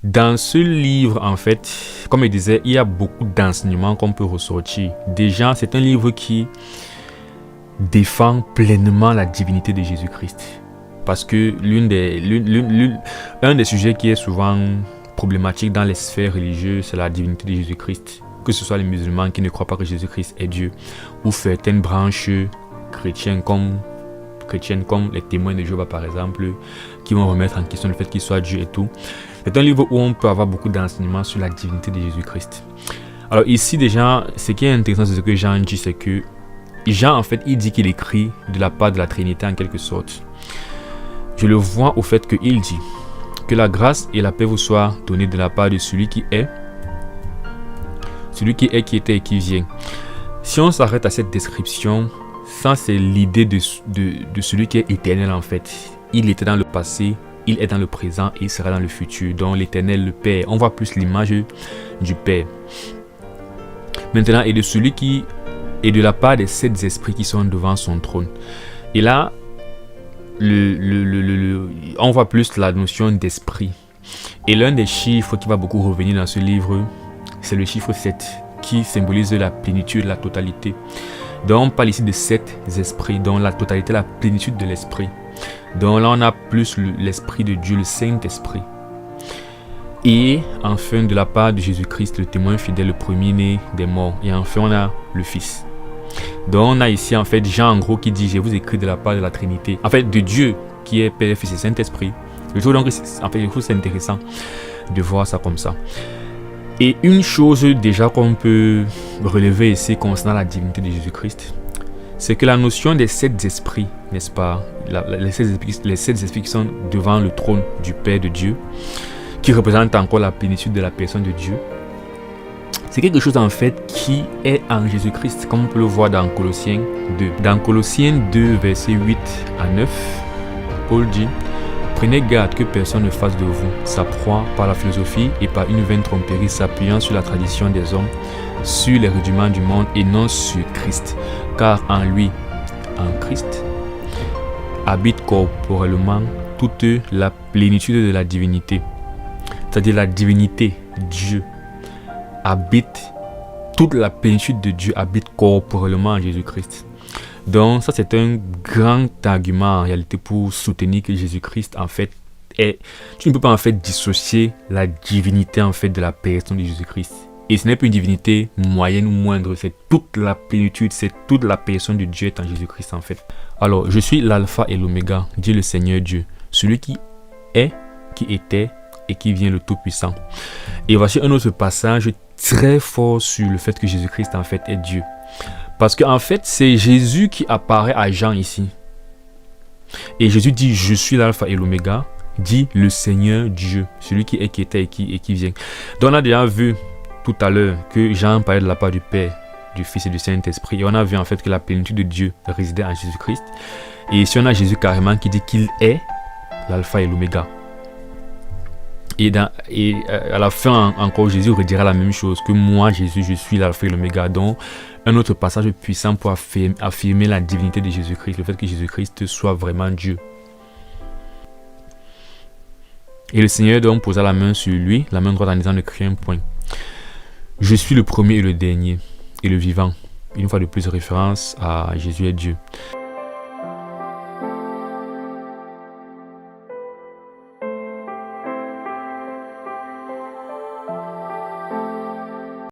Dans ce livre, en fait, comme je disais, il y a beaucoup d'enseignements qu'on peut ressortir. Déjà, c'est un livre qui défend pleinement la divinité de Jésus-Christ. Parce que un des sujets qui est souvent problématique dans les sphères religieuses, c'est la divinité de Jésus-Christ. Que ce soit les musulmans qui ne croient pas que Jésus-Christ est Dieu, ou certaines branches chrétiennes comme les témoins de Jéhovah par exemple, qui vont remettre en question le fait qu'il soit Dieu et tout. C'est un livre où on peut avoir beaucoup d'enseignements sur la divinité de Jésus-Christ. Alors ici déjà, ce qui est intéressant, c'est ce que Jean dit, c'est que Jean en fait, il dit qu'il écrit de la part de la Trinité en quelque sorte. Je le vois au fait qu'il dit que la grâce et la paix vous soient données de la part de celui qui est, qui était et qui vient. Si on s'arrête à cette description, ça c'est l'idée de celui qui est éternel en fait. Il était dans le passé, il est dans le présent et il sera dans le futur. Donc l'éternel, le Père, on voit plus l'image du Père. Maintenant, et de celui qui est de la part des 7 esprits qui sont devant son trône. Et là, on voit plus la notion d'esprit. Et l'un des chiffres qui va beaucoup revenir dans ce livre, c'est le chiffre 7, qui symbolise la plénitude, la totalité. Donc on parle ici de 7 esprits, dont la totalité, la plénitude de l'esprit. Donc là on a plus l'esprit de Dieu, le Saint-Esprit. Et enfin de la part de Jésus-Christ, le témoin fidèle, le premier-né des morts. Et enfin on a le Fils. Donc on a ici en fait Jean en gros qui dit: je vous écris de la part de la Trinité, en fait de Dieu qui est Père, Fils et Saint-Esprit. Je trouve donc c'est intéressant de voir ça comme ça. Et une chose déjà qu'on peut relever ici concernant la divinité de Jésus-Christ, c'est que la notion des 7 esprits, n'est-ce pas, les 7 esprits qui sont devant le trône du Père de Dieu, qui représentent encore la plénitude de la personne de Dieu, c'est quelque chose en fait qui est en Jésus-Christ, comme on peut le voir dans Colossiens 2. Dans Colossiens 2, versets 8 à 9, Paul dit: prenez garde que personne ne fasse de vous sa proie par la philosophie et par une vaine tromperie, s'appuyant sur la tradition des hommes, sur les rudiments du monde et non sur Christ. Car en lui, en Christ, habite corporellement toute la plénitude de la divinité. C'est-à-dire la divinité, Dieu, habite, toute la plénitude de Dieu habite corporellement en Jésus-Christ. Donc ça c'est un grand argument en réalité pour soutenir que Jésus-Christ en fait est, tu ne peux pas en fait dissocier la divinité en fait de la personne de Jésus-Christ. Et ce n'est pas une divinité moyenne ou moindre, c'est toute la plénitude, c'est toute la personne de Dieu est en Jésus-Christ en fait. Alors je suis l'alpha et l'oméga, dit le Seigneur Dieu, celui qui est, qui était et qui vient, le Tout-Puissant. Et voici un autre passage très fort sur le fait que Jésus-Christ en fait est Dieu. Parce qu'en fait, c'est Jésus qui apparaît à Jean ici. Et Jésus dit: je suis l'alpha et l'oméga, dit le Seigneur Dieu, celui qui est, qui était et qui vient. Donc on a déjà vu tout à l'heure que Jean parlait de la part du Père, du Fils et du Saint-Esprit. Et on a vu en fait que la plénitude de Dieu résidait en Jésus-Christ. Et ici on a Jésus carrément qui dit qu'il est l'alpha et l'oméga. Et à la fin encore, Jésus redira la même chose, que moi Jésus, je suis l'alpha et l'oméga. Donc un autre passage puissant pour affirmer la divinité de Jésus-Christ, le fait que Jésus-Christ soit vraiment Dieu. Et le Seigneur donc posa la main sur lui, la main droite, en disant: ne crains point. Je suis le premier et le dernier et le vivant. Une fois de plus, référence à Jésus et Dieu.